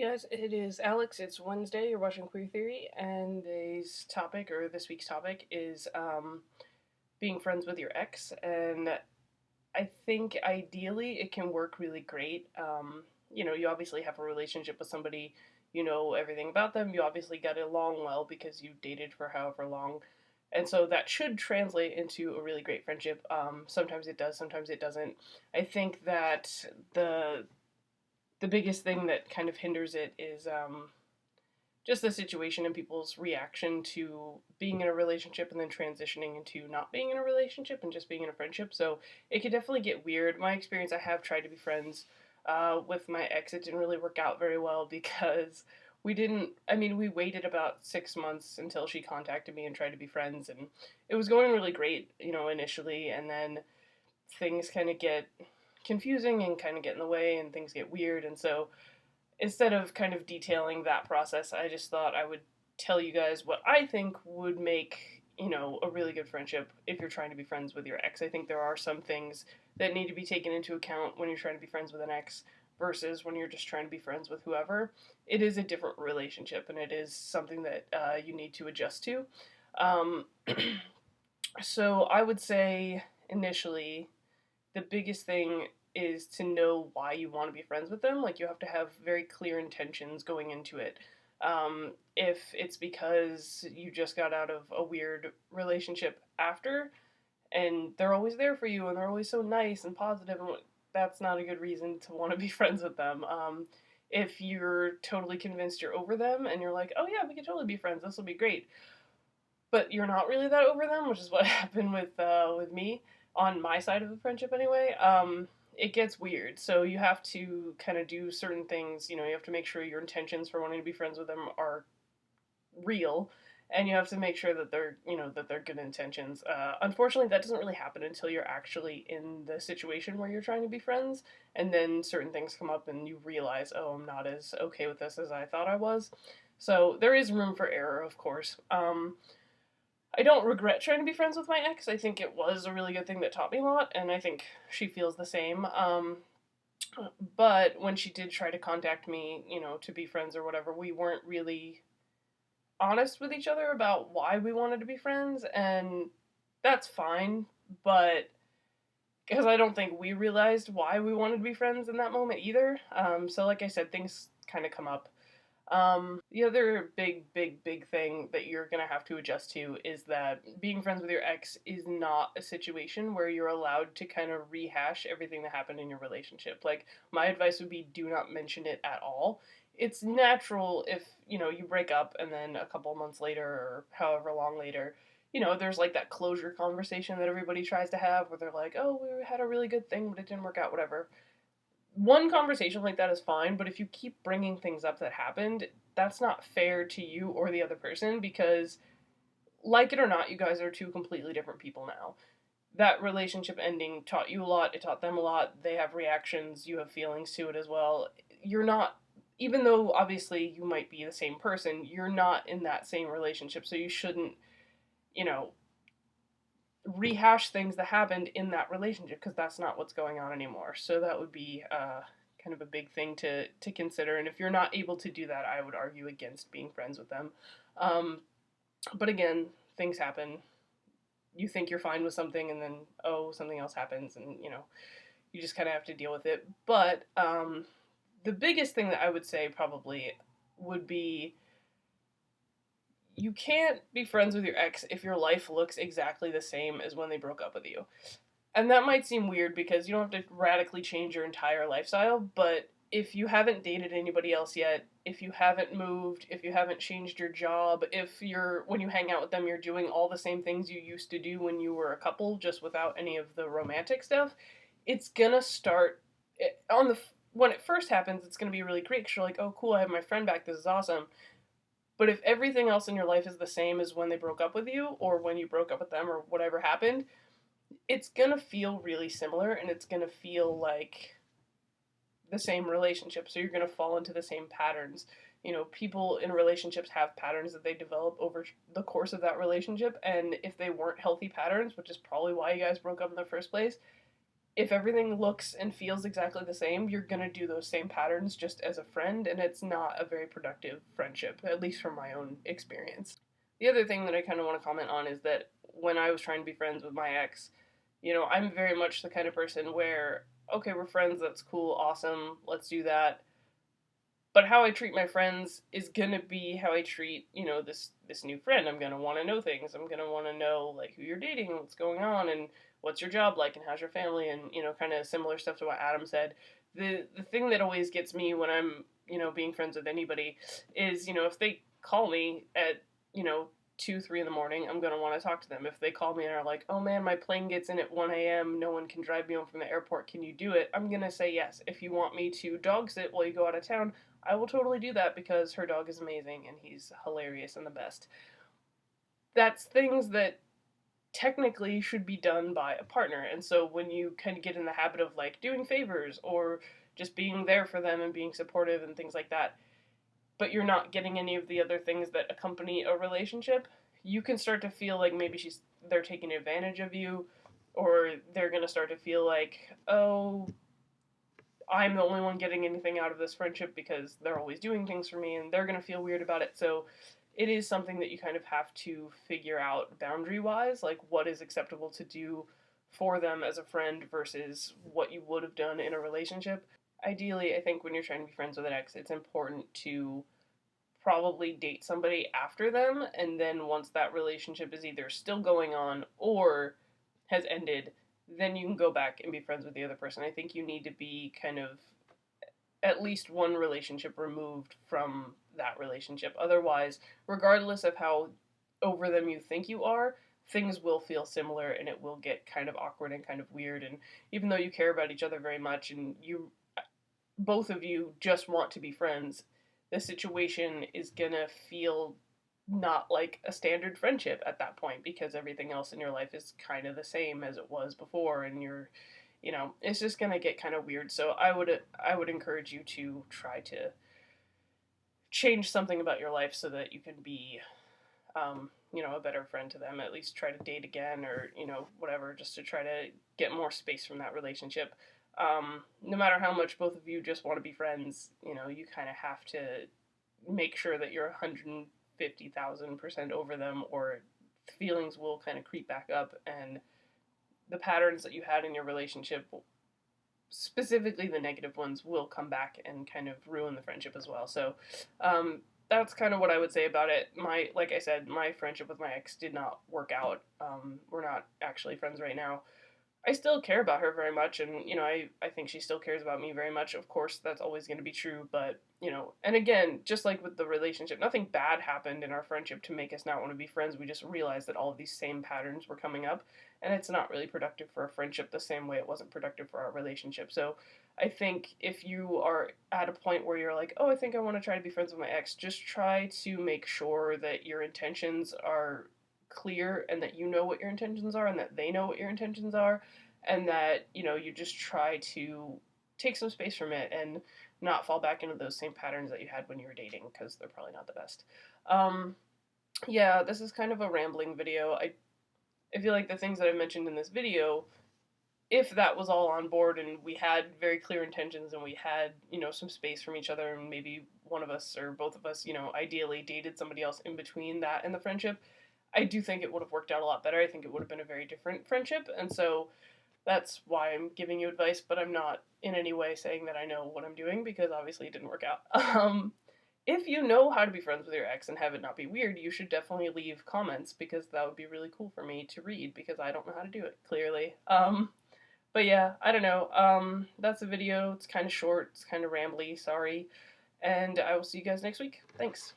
Hey guys, it is Alex. It's Wednesday. You're watching Queer Theory, and this week's topic is being friends with your ex. And I think ideally it can work really great. You obviously have a relationship with somebody, you know everything about them. You obviously got along well because you dated for however long, and so that should translate into a really great friendship. Sometimes it does, sometimes it doesn't. I think that the the biggest thing that kind of hinders it is just the situation and people's reaction to being in a relationship and then transitioning into not being in a relationship and just being in a friendship. So it could definitely get weird. My experience, I have tried to be friends with my ex. It didn't really work out very well because we waited about 6 months until she contacted me and tried to be friends. And it was going really great, initially. And then things kind of get confusing and kind of get in the way and things get weird. And so instead of kind of detailing that process, I just thought I would tell you guys what I think would make, a really good friendship if you're trying to be friends with your ex. I think there are some things that need to be taken into account when you're trying to be friends with an ex versus when you're just trying to be friends with whoever. It is a different relationship and it is something that you need to adjust to. Um, so I would say initially the biggest thing is to know why you want to be friends with them. Like, you have to have very clear intentions going into it. If it's because you just got out of a weird relationship after, and they're always there for you, and they're always so nice and positive, and that's not a good reason to want to be friends with them. If you're totally convinced you're over them, and you're like, oh yeah, we could totally be friends, this will be great, but you're not really that over them, which is what happened with me on my side of the friendship anyway. It gets weird. So you have to kind of do certain things. You have to make sure your intentions for wanting to be friends with them are real, and you have to make sure that they're good intentions. Unfortunately, that doesn't really happen until you're actually in the situation where you're trying to be friends, and then certain things come up, and you realize, oh, I'm not as okay with this as I thought I was. So there is room for error, of course. I don't regret trying to be friends with my ex. I think it was a really good thing that taught me a lot, and I think she feels the same. But when she did try to contact me, to be friends or whatever, we weren't really honest with each other about why we wanted to be friends, and that's fine, but because I don't think we realized why we wanted to be friends in that moment either. So, like I said, things kind of come up. The other big thing that you're gonna have to adjust to is that being friends with your ex is not a situation where you're allowed to kind of rehash everything that happened in your relationship. Like, my advice would be do not mention it at all. It's natural if, you break up and then a couple months later or however long later, there's like that closure conversation that everybody tries to have where they're like, oh, we had a really good thing, but it didn't work out, whatever. One conversation like that is fine, but if you keep bringing things up that happened, that's not fair to you or the other person because, like it or not, you guys are two completely different people now. That relationship ending taught you a lot, it taught them a lot. They have reactions, you have feelings to it as well. You're not, even though obviously you might be the same person, you're not in that same relationship, so you shouldn't, you know, rehash things that happened in that relationship because that's not what's going on anymore. So that would be kind of a big thing to consider. And if you're not able to do that, I would argue against being friends with them. Um, but again, things happen. You think you're fine with something, and then something else happens, and you just kind of have to deal with it. But the biggest thing that I would say probably would be you can't be friends with your ex if your life looks exactly the same as when they broke up with you. And that might seem weird because you don't have to radically change your entire lifestyle, but if you haven't dated anybody else yet, if you haven't moved, if you haven't changed your job, if when you hang out with them, you're doing all the same things you used to do when you were a couple, just without any of the romantic stuff, it's gonna start when it first happens. It's gonna be really great because you're like, oh, cool, I have my friend back. This is awesome. But if everything else in your life is the same as when they broke up with you or when you broke up with them or whatever happened, it's going to feel really similar and it's going to feel like the same relationship. So you're going to fall into the same patterns. People in relationships have patterns that they develop over the course of that relationship. And if they weren't healthy patterns, which is probably why you guys broke up in the first place, if everything looks and feels exactly the same, you're gonna do those same patterns just as a friend, and it's not a very productive friendship, at least from my own experience. The other thing that I kind of want to comment on is that when I was trying to be friends with my ex, I'm very much the kind of person where, okay, we're friends, that's cool, awesome, let's do that. But how I treat my friends is gonna be how I treat, this new friend. I'm gonna want to know things. I'm gonna want to know like who you're dating, what's going on, and what's your job like, and how's your family, and kind of similar stuff to what Adam said. The thing that always gets me when I'm being friends with anybody is if they call me at 2, 3 in the morning, I'm gonna want to talk to them. If they call me and are like, "Oh man, my plane gets in at 1 a.m. No one can drive me home from the airport. Can you do it?" I'm gonna say yes. If you want me to dog sit while you go out of town, I will totally do that because her dog is amazing and he's hilarious and the best. That's things that technically should be done by a partner. And so when you kind of get in the habit of like doing favors or just being there for them and being supportive and things like that, but you're not getting any of the other things that accompany a relationship, you can start to feel like maybe they're taking advantage of you, or they're going to start to feel like, oh, I'm the only one getting anything out of this friendship because they're always doing things for me, and they're going to feel weird about it. So it is something that you kind of have to figure out boundary wise, like what is acceptable to do for them as a friend versus what you would have done in a relationship. Ideally, I think when you're trying to be friends with an ex, it's important to probably date somebody after them, and then once that relationship is either still going on or has ended, then you can go back and be friends with the other person. I think you need to be kind of at least one relationship removed from that relationship. Otherwise, regardless of how over them you think you are, things will feel similar and it will get kind of awkward and kind of weird. And even though you care about each other very much and you both of you just want to be friends, the situation is gonna feel not like a standard friendship at that point because everything else in your life is kind of the same as it was before, and it's just gonna get kind of weird. So I would encourage you to try to change something about your life so that you can be a better friend to them. At least try to date again, or whatever, just to try to get more space from that relationship. No matter how much both of you just want to be friends, you kind of have to make sure that you're 150,000% over them, or feelings will kind of creep back up, and the patterns that you had in your relationship, specifically the negative ones, will come back and kind of ruin the friendship as well. So, that's kind of what I would say about it. Like I said, my friendship with my ex did not work out. We're not actually friends right now. I still care about her very much, and I think she still cares about me very much. Of course, that's always going to be true, but and again, just like with the relationship, nothing bad happened in our friendship to make us not want to be friends. We just realized that all of these same patterns were coming up, and it's not really productive for a friendship the same way it wasn't productive for our relationship. So, I think if you are at a point where you're like, oh, I think I want to try to be friends with my ex, just try to make sure that your intentions are clear and that you know what your intentions are and that they know what your intentions are, and that you just try to take some space from it and not fall back into those same patterns that you had when you were dating, because they're probably not the best. Yeah, this is kind of a rambling video. I feel like the things that I mentioned in this video, if that was all on board and we had very clear intentions and we had some space from each other, and maybe one of us or both of us ideally dated somebody else in between that and the friendship, I do think it would have worked out a lot better. I think it would have been a very different friendship. And so that's why I'm giving you advice, but I'm not in any way saying that I know what I'm doing, because obviously it didn't work out. If you know how to be friends with your ex and have it not be weird, you should definitely leave comments, because that would be really cool for me to read, because I don't know how to do it, clearly. But yeah, I don't know. That's the video. It's kind of short. It's kind of rambly. Sorry. And I will see you guys next week. Thanks.